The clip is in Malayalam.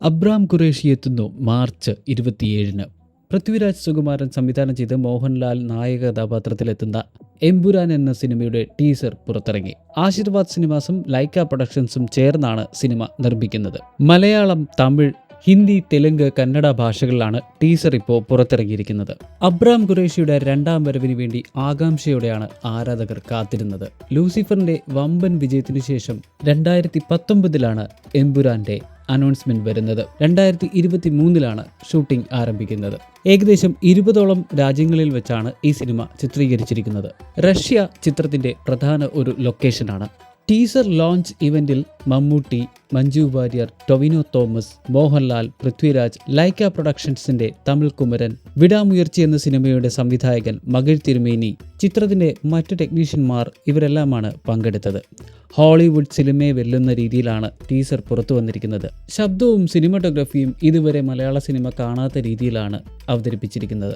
അബ്രാം ഖുറേഷി എത്തുന്നു മാർച്ച് 27-ന്. പൃഥ്വിരാജ് സുകുമാരൻ സംവിധാനം ചെയ്ത് മോഹൻലാൽ നായക കഥാപാത്രത്തിലെത്തുന്ന എമ്പുരാൻ എന്ന സിനിമയുടെ ടീസർ പുറത്തിറങ്ങി. ആശീർവാദ് സിനിമാസും ലൈക്ക പ്രൊഡക്ഷൻസും ചേർന്നാണ് സിനിമ നിർമ്മിക്കുന്നത്. മലയാളം, തമിഴ്, ഹിന്ദി, തെലുങ്ക്, കന്നഡ ഭാഷകളിലാണ് ടീസർ ഇപ്പോൾ പുറത്തിറങ്ങിയിരിക്കുന്നത്. അബ്രാം ഖുറേഷിയുടെ രണ്ടാം വരവിന് വേണ്ടി ആകാംക്ഷയോടെയാണ് ആരാധകർ കാത്തിരുന്നത്. ലൂസിഫറിന്റെ വമ്പൻ വിജയത്തിനു ശേഷം 2019-ലാണ് എമ്പുരാന്റെ അനൗൺസ്മെന്റ് വരുന്നത്. 2023-ലാണ് ഷൂട്ടിംഗ് ആരംഭിക്കുന്നത്. ഏകദേശം 20ഓളം രാജ്യങ്ങളിൽ വെച്ചാണ് ഈ സിനിമ ചിത്രീകരിച്ചിരിക്കുന്നത്. റഷ്യ ചിത്രത്തിന്റെ പ്രധാന ഒരു ലൊക്കേഷനാണ്. ടീസർ ലോഞ്ച് ഇവന്റിൽ മമ്മൂട്ടി, മഞ്ജു വാര്യർ, ടൊവിനോ തോമസ്, മോഹൻലാൽ, പൃഥ്വിരാജ്, ലൈക്ക പ്രൊഡക്ഷൻസിന്റെ തമിഴ് കുമരൻ, വിടാമുയർച്ചി എന്ന സിനിമയുടെ സംവിധായകൻ മകിഴ് തിരുമേനി, ചിത്രത്തിന്റെ മറ്റു ടെക്നീഷ്യന്മാർ ഇവരെല്ലാമാണ് പങ്കെടുത്തത്. ഹോളിവുഡ് സിനിമയെ വെല്ലുന്ന രീതിയിലാണ് ടീസർ പുറത്തു വന്നിരിക്കുന്നത്. ശബ്ദവും സിനിമാറ്റോഗ്രഫിയും ഇതുവരെ മലയാള സിനിമ കാണാത്ത രീതിയിലാണ് അവതരിപ്പിച്ചിരിക്കുന്നത്.